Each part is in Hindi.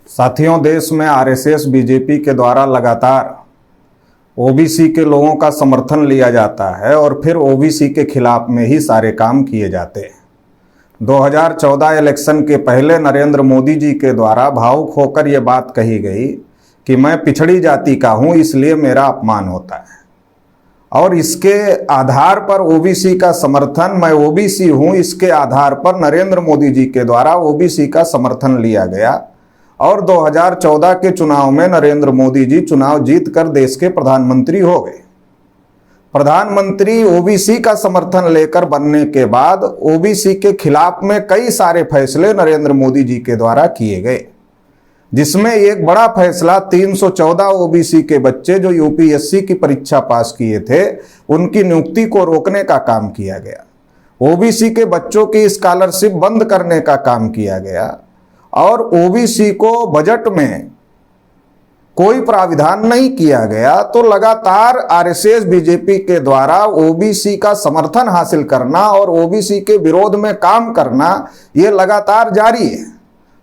साथियों, देश में आरएसएस बीजेपी के द्वारा लगातार ओबीसी के लोगों का समर्थन लिया जाता है और फिर ओबीसी के खिलाफ में ही सारे काम किए जाते हैं। 2014 इलेक्शन के पहले नरेंद्र मोदी जी के द्वारा भावुक होकर ये बात कही गई कि मैं पिछड़ी जाति का हूं, इसलिए मेरा अपमान होता है, और इसके आधार पर ओबीसी का समर्थन, मैं ओबीसी हूं, इसके आधार पर नरेंद्र मोदी जी के द्वारा ओबीसी का समर्थन लिया गया और 2014 के चुनाव में नरेंद्र मोदी जी चुनाव जीतकर देश के प्रधानमंत्री हो गए। प्रधानमंत्री ओबीसी का समर्थन लेकर बनने के बाद ओबीसी के खिलाफ में कई सारे फैसले नरेंद्र मोदी जी के द्वारा किए गए, जिसमें एक बड़ा फैसला 314 ओबीसी के बच्चे जो यूपीएससी की परीक्षा पास किए थे, उनकी नियुक्ति को रोकने का काम किया गया। ओबीसी के बच्चों की स्कॉलरशिप बंद करने का काम किया गया और ओबीसी को बजट में कोई प्राविधान नहीं किया गया। तो लगातार आरएसएस बीजेपी के द्वारा ओबीसी का समर्थन हासिल करना और ओबीसी के विरोध में काम करना ये लगातार जारी है।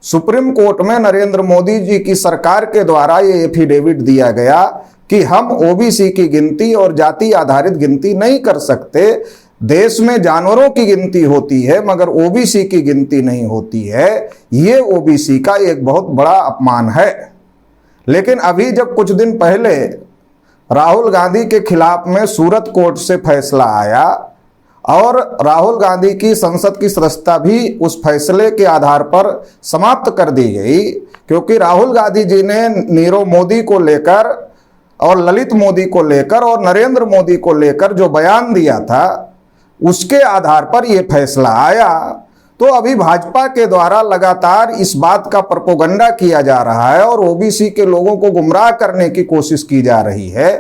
सुप्रीम कोर्ट में नरेंद्र मोदी जी की सरकार के द्वारा ये एफिडेविट दिया गया कि हम ओबीसी की गिनती और जाति आधारित गिनती नहीं कर सकते। देश में जानवरों की गिनती होती है मगर ओबीसी की गिनती नहीं होती है। ये ओबीसी का एक बहुत बड़ा अपमान है। लेकिन अभी जब कुछ दिन पहले राहुल गांधी के खिलाफ में सूरत कोर्ट से फैसला आया और राहुल गांधी की संसद की सदस्यता भी उस फैसले के आधार पर समाप्त कर दी गई, क्योंकि राहुल गांधी जी ने नीरव मोदी को लेकर और ललित मोदी को लेकर और नरेंद्र मोदी को लेकर जो बयान दिया था, उसके आधार पर यह फैसला आया। तो अभी भाजपा के द्वारा लगातार इस बात का प्रोपेगेंडा किया जा रहा है और ओबीसी के लोगों को गुमराह करने की कोशिश की जा रही है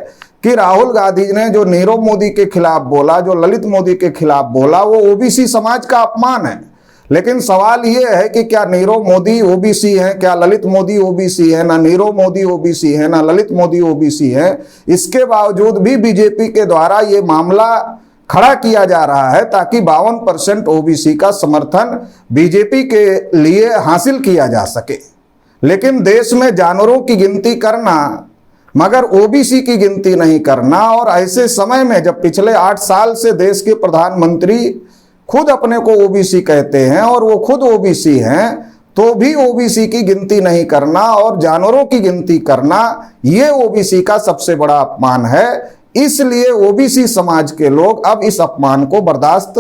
कि राहुल गांधी ने जो नीरव मोदी के खिलाफ बोला, जो ललित मोदी के खिलाफ बोला, वो ओबीसी समाज का अपमान है। लेकिन सवाल ये है कि क्या नीरव मोदी ओबीसी है, क्या ललित मोदी ओबीसी है? ना नीरव मोदी ओबीसी है, ना ललित मोदी ओबीसी है। इसके बावजूद भी बीजेपी के द्वारा ये मामला खड़ा किया जा रहा है ताकि 52% ओबीसी का समर्थन बीजेपी के लिए हासिल किया जा सके। लेकिन देश में जानवरों की गिनती करना मगर ओबीसी की गिनती नहीं करना, और ऐसे समय में जब पिछले 8 साल से देश के प्रधानमंत्री खुद अपने को ओबीसी कहते हैं और वो खुद ओबीसी हैं, तो भी ओबीसी की गिनती नहीं करना और जानवरों की गिनती करना, ये ओबीसी का सबसे बड़ा अपमान है। इसलिए ओबीसी समाज के लोग अब इस अपमान को बर्दाश्त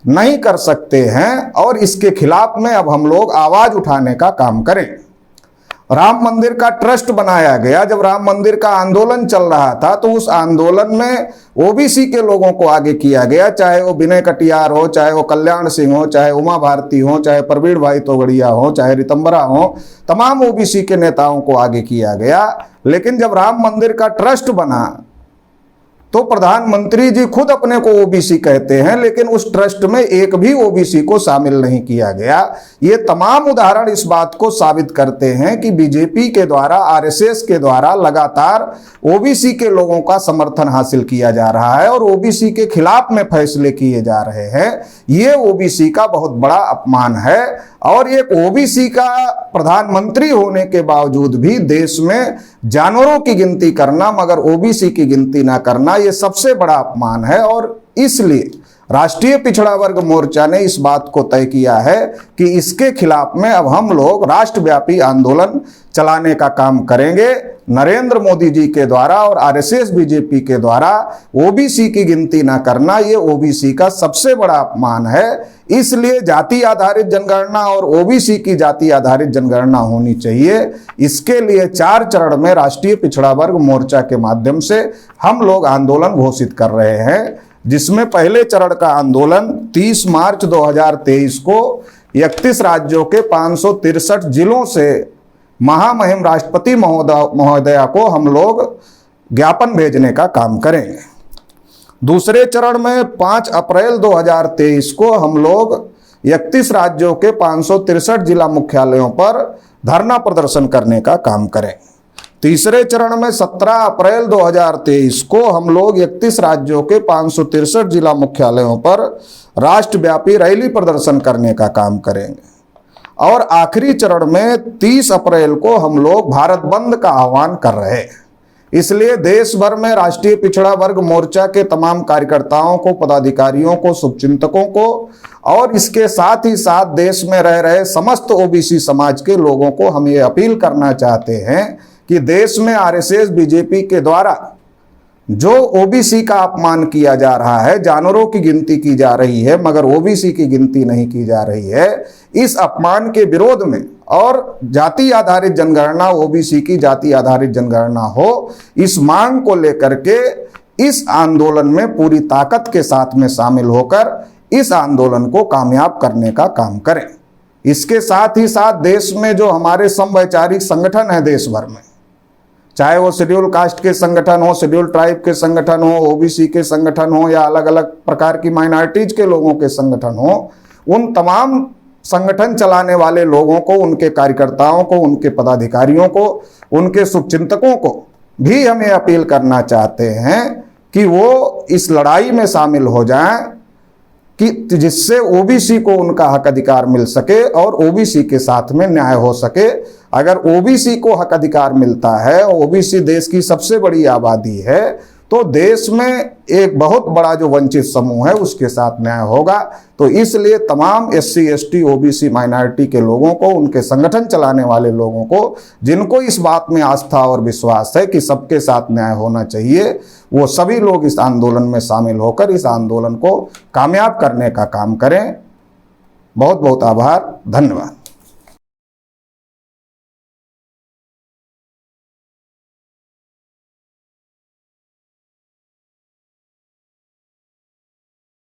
नहीं कर सकते हैं और इसके खिलाफ में अब हम लोग आवाज उठाने का काम करें। राम मंदिर का ट्रस्ट बनाया गया। जब राम मंदिर का आंदोलन चल रहा था तो उस आंदोलन में ओबीसी के लोगों को आगे किया गया, चाहे वो विनय कटियार हो, चाहे वो कल्याण सिंह हो, चाहे उमा भारती हो, चाहे प्रवीण भाई तोगड़िया हो, चाहे रितंबरा हो, तमाम ओबीसी के नेताओं को आगे किया गया। लेकिन जब राम मंदिर का ट्रस्ट बना तो प्रधानमंत्री जी खुद अपने को ओबीसी कहते हैं, लेकिन उस ट्रस्ट में एक भी ओबीसी को शामिल नहीं किया गया। ये तमाम उदाहरण इस बात को साबित करते हैं कि बीजेपी के द्वारा, आरएसएस के द्वारा लगातार ओबीसी के लोगों का समर्थन हासिल किया जा रहा है और ओबीसी के खिलाफ में फैसले किए जा रहे हैं। ये ओबीसी का बहुत बड़ा अपमान है और एक ओबीसी का प्रधानमंत्री होने के बावजूद भी देश में जानवरों की गिनती करना मगर ओबीसी की गिनती ना करना, ये सबसे बड़ा अपमान है। और इसलिए राष्ट्रीय पिछड़ा वर्ग मोर्चा ने इस बात को तय किया है कि इसके खिलाफ में अब हम लोग राष्ट्रव्यापी आंदोलन चलाने का काम करेंगे। नरेंद्र मोदी जी के द्वारा और आरएसएस बीजेपी के द्वारा ओबीसी की गिनती ना करना, ये ओबीसी का सबसे बड़ा अपमान है। इसलिए जाति आधारित जनगणना और ओबीसी की जाति आधारित जनगणना होनी चाहिए। इसके लिए 4 चरण में राष्ट्रीय पिछड़ा वर्ग मोर्चा के माध्यम से हम लोग आंदोलन घोषित कर रहे हैं, जिसमें पहले चरण का आंदोलन 30 मार्च 2023 को 31 राज्यों के 563 जिलों से महामहिम राष्ट्रपति महोदया को हम लोग ज्ञापन भेजने का काम करेंगे। दूसरे चरण में 5 अप्रैल 2023 को हम लोग 31 राज्यों के 563 जिला मुख्यालयों पर धरना प्रदर्शन करने का काम करेंगे। तीसरे चरण में 17 अप्रैल 2023 को हम लोग 31 राज्यों के 563 जिला मुख्यालयों पर राष्ट्रव्यापी रैली प्रदर्शन करने का काम करेंगे। और आखिरी चरण में 30 अप्रैल को हम लोग भारत बंद का आह्वान कर रहे हैं। इसलिए देश भर में राष्ट्रीय पिछड़ा वर्ग मोर्चा के तमाम कार्यकर्ताओं को, पदाधिकारियों को, शुभचिंतकों को और इसके साथ ही साथ देश में रह रहे समस्त ओबीसी समाज के लोगों को हम ये अपील करना चाहते हैं कि देश में आरएसएस बीजेपी के द्वारा जो ओबीसी का अपमान किया जा रहा है, जानवरों की गिनती की जा रही है मगर ओबीसी की गिनती नहीं की जा रही है, इस अपमान के विरोध में और जाति आधारित जनगणना, ओबीसी की जाति आधारित जनगणना हो, इस मांग को लेकर के इस आंदोलन में पूरी ताकत के साथ में शामिल होकर इस आंदोलन को कामयाब करने का काम करें। इसके साथ ही साथ देश में जो हमारे समवैचारिक संगठन है देश भर में, चाहे वो शेड्यूल कास्ट के संगठन हो, शेड्यूल ट्राइब के संगठन हो, ओबीसी के संगठन हो या अलग अलग प्रकार की माइनॉरिटीज के लोगों के संगठन हो, उन तमाम संगठन चलाने वाले लोगों को, उनके कार्यकर्ताओं को, उनके पदाधिकारियों को, उनके शुभचिंतकों को भी हम ये अपील करना चाहते हैं कि वो इस लड़ाई में शामिल हो जाएं कि जिससे ओबीसी को उनका हक अधिकार मिल सके और ओबीसी के साथ में न्याय हो सके। अगर ओबीसी को हक अधिकार मिलता है, ओबीसी देश की सबसे बड़ी आबादी है, तो देश में एक बहुत बड़ा जो वंचित समूह है उसके साथ न्याय होगा। तो इसलिए तमाम एससी, एसटी, ओबीसी माइनॉरिटी के लोगों को, उनके संगठन चलाने वाले लोगों को, जिनको इस बात में आस्था और विश्वास है कि सबके साथ न्याय होना चाहिए, वो सभी लोग इस आंदोलन में शामिल होकर इस आंदोलन को कामयाब करने का काम करें। बहुत बहुत आभार, धन्यवाद।